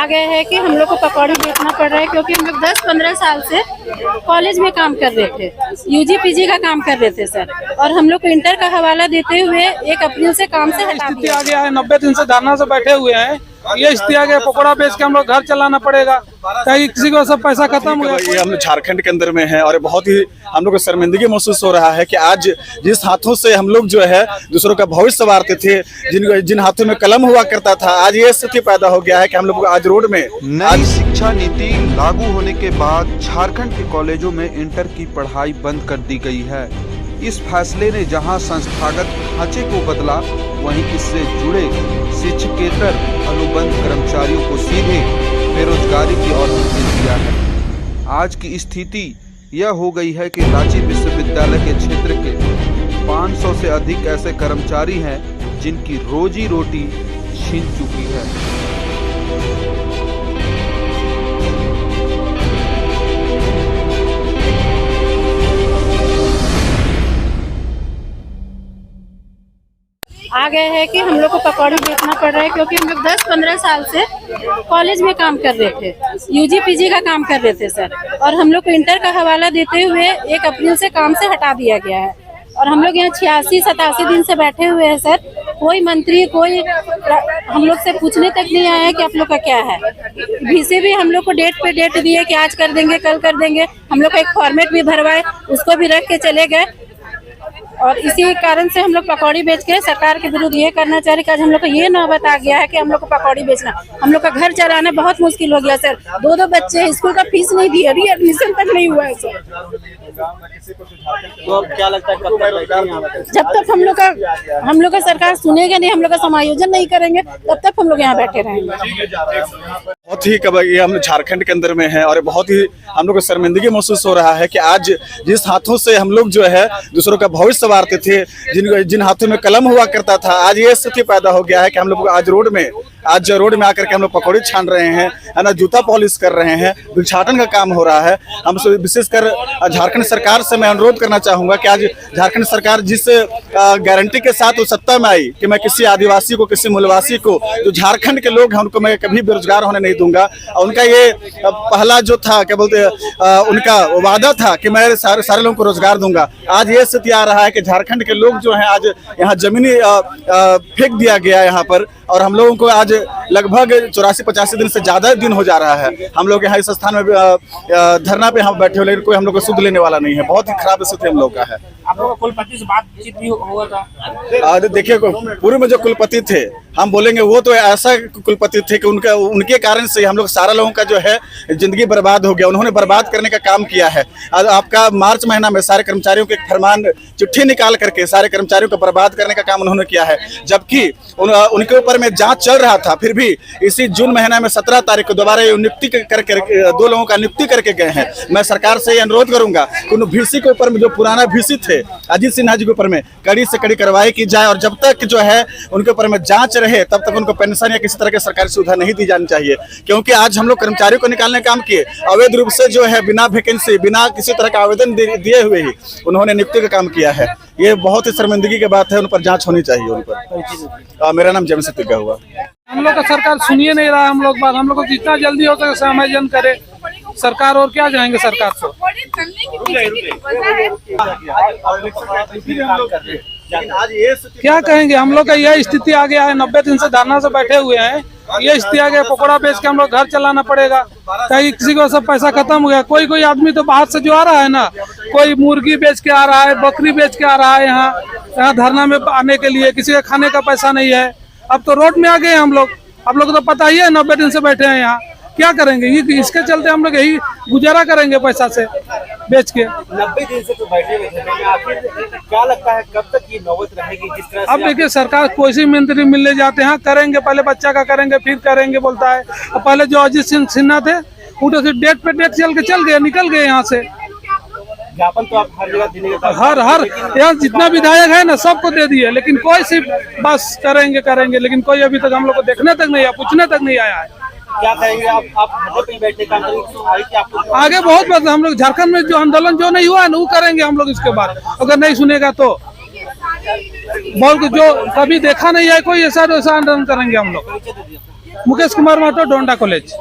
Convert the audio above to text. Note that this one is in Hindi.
आ गए हैं कि हम लोग को पकौड़ी बेचना पड़ रहा है, क्योंकि हम लोग 10-15 साल से कॉलेज में काम कर रहे थे, यूजी पीजी का काम कर रहे थे सर, और हम लोग को इंटर का हवाला देते हुए 1 अप्रैल से काम से हटा दिया। आ गया है 90 दिन से धरना से बैठे हुए हैं। ये स्थिति आ गया, पकौड़ा बेच के हम लोग घर चलाना पड़ेगा, कहीं किसी को सब पैसा खत्म हो गया। ये हम झारखंड के अंदर में है और बहुत ही हम लोग को शर्मिंदगी महसूस हो रहा है कि आज जिस हाथों से हम लोग जो है दूसरों का भविष्य संवारते थे, जिन हाथों में कलम हुआ करता था, आज ये स्थिति पैदा हो गया है कि हम लोग आज रोड में। नई शिक्षा नीति लागू होने के बाद झारखंड के कॉलेजों में इंटर की पढ़ाई बंद कर दी गई है। इस फैसले ने जहां संस्थागत ढांचे को बदला, वहीं इससे जुड़े शिक्षकेतर अनुबंध कर्मचारियों को सीधे बेरोजगारी की ओर धकेल दिया है। आज की स्थिति यह हो गई है कि रांची विश्वविद्यालय के क्षेत्र के 500 से अधिक ऐसे कर्मचारी हैं जिनकी रोजी रोटी छीन चुकी है। आ गए हैं कि हम लोग को पकौड़ी बेचना पड़ रहा है, क्योंकि हम लोग 10-15 साल से कॉलेज में काम कर रहे थे, यूजी पीजी का काम कर रहे थे सर, और हम लोग को इंटर का हवाला देते हुए 1 अप्रैल से काम से हटा दिया गया है। और हम लोग यहाँ 86-87 दिन से बैठे हुए हैं सर, कोई मंत्री कोई हम लोग से पूछने तक नहीं आया है कि आप लोग का क्या है। VC भी हम लोग को डेट पे डेट दिए कि आज कर देंगे, कल कर देंगे, हम लोग का एक फॉर्मेट भी भरवाए, उसको भी रख के चले गए। और इसी कारण से हम लोग पकौड़ी बेच के सरकार के विरुद्ध ये करना चाह रहे कि आज हम लोग को ये नौबत आ गया है कि हम लोग को पकौड़ी बेचना, हम लोग का घर चलाना बहुत मुश्किल हो गया सर। 2 बच्चे स्कूल का फीस नहीं दिए, अभी एडमिशन तक नहीं हुआ है सर। तो अब क्या लगता है कब तक बैठेंगे? जब तक हम लोग का सरकार सुनेगा नहीं, हम लोग का समायोजन नहीं करेंगे, तब तक हम लोग यहाँ बैठे रहेंगे। बहुत ही ये हम झारखंड के अंदर में है और बहुत ही हम लोग को शर्मिंदगी महसूस हो रहा है कि आज जिस हाथों से हम लोग जो है दूसरों का भविष्य संवारते थे, जिन हाथों में कलम हुआ करता था, आज ये स्थिति पैदा हो गया है कि हम लोग आज रोड में आकर के हम लोग पकौड़ी छान रहे हैं, है ना, जूता पॉलिश कर रहे हैं, भिक्षाटन का काम हो रहा है। हम विशेषकर झारखंड सरकार से मैं अनुरोध करना चाहूंगा कि आज झारखंड सरकार जिस गारंटी के साथ वो सत्ता में आई कि मैं किसी आदिवासी को, किसी मूलवासी को, जो झारखंड के लोग हैं, उनको मैं कभी बेरोजगार होने नहीं दूंगा। और उनका ये पहला जो था क्या बोलते उनका वादा था कि मैं सारे लोगों को रोजगार दूंगा। आज ये स्थिति आ रहा है कि झारखंड के लोग जो हैं आज यहाँ जमीनी फेंक दिया गया यहाँ पर, और हम लोगों को आज लगभग 84-85 दिन से ज्यादा दिन हो जा रहा है। हम लोग यहाँ इस स्थान में धरना पे हम बैठे हुए, लेकिन कोई हम लोग को सुध लेने वाला नहीं है। बहुत ही खराब स्थिति हम लोग का है। आप लोगों को कुलपति से बातचीत भी हुआ था? देखिए, पूर्व में जो कुलपति थे, हम बोलेंगे वो तो ऐसा कुलपति थे कि उनके कारण से हम लोग सारा लोगों का जो है जिंदगी बर्बाद हो गया। उन्होंने बर्बाद करने का काम किया है। आपका मार्च महीना में सारे कर्मचारियों के फरमान चिट्ठी निकाल करके सारे कर्मचारियों को बर्बाद करने का काम उन्होंने किया है, जबकि उनके ऊपर में जांच चल रहा था। फिर भी इसी जून महीना में 17 तारीख को दोबारा नियुक्ति करके 2 लोगों का नियुक्ति करके गए हैं। मैं सरकार से अनुरोध करूंगा कि उन VC के ऊपर में जो पुराना VC थे अजीत सिन्हा जी के ऊपर में कड़ी से कड़ी कार्रवाई की जाए, और जब तक जो है उनके ऊपर में जांच रहे तब तक उनको पेंशन या किसी तरह की सरकारी सुविधा नहीं दी जानी चाहिए। क्योंकि आज हम लोग कर्मचारियों को निकालने का काम किए, अवैध रूप से जो है बिना वैकेंसी, बिना किसी तरह का आवेदन दिए हुए ही उन्होंने नियुक्ति का काम किया है। ये बहुत ही शर्मिंदगी की बात है, उन पर जांच होनी चाहिए उन पर। मेरा नाम जमशेद तिग्गा हुआ। हम लोग का सरकार सुनिए नहीं रहा। हम लोग को जितना जल्दी हो सके समायोजन करे सरकार, और क्या जाएंगे सरकार से। क्या कहेंगे, हम लोग का यह स्थिति आ गया है। 90 दिन से धरना से बैठे हुए हैं, ये स्थिति आ गया, पकौड़ा बेच के हम लोग घर चलाना पड़ेगा, कहीं किसी को सब पैसा खत्म हो गया। कोई आदमी तो बाहर से जो आ रहा है ना, कोई मुर्गी बेच के आ रहा है, बकरी बेच के आ रहा है यहाँ धरना में आने के लिए, किसी का खाने का पैसा नहीं है। अब तो रोड में आ गए हम लोग। आप लोग को तो पता ही है, 90 दिन से बैठे हैं यहाँ, क्या करेंगे। इसके चलते हम लोग यही गुजारा करेंगे पैसा से बेच के। 90 दिन से तो बैठे हुए थे, आखिर क्या लगता है कब तक ये नौबत रहेगी? जिस तरह अब देखिए, सरकार कोई सी मंत्री मिलने जाते हैं, करेंगे पहले बच्चा का करेंगे, फिर करेंगे बोलता है। और पहले जो अजीत सिन्हा थे, वो तो सिर्फ डेट पे डेट चल गए, निकल गए यहाँ से। ज्ञापन तो आप हर जगह देने का हर यहाँ जितना विधायक है ना सबको दे दिए, लेकिन कोई सिर्फ बस करेंगे, लेकिन कोई अभी तक हम लोग को देखने तक नहीं आया, पूछने तक नहीं आया है। क्या कहेंगे आप बैठे काम आगे बहुत बात। हम लोग झारखंड में जो आंदोलन जो नहीं हुआ है ना, वो करेंगे हम लोग इसके बाद। अगर नहीं सुनेगा तो बोल जो कभी देखा नहीं है कोई ऐसा आंदोलन करेंगे हम लोग। मुकेश कुमार महतो, डोंडा कॉलेज।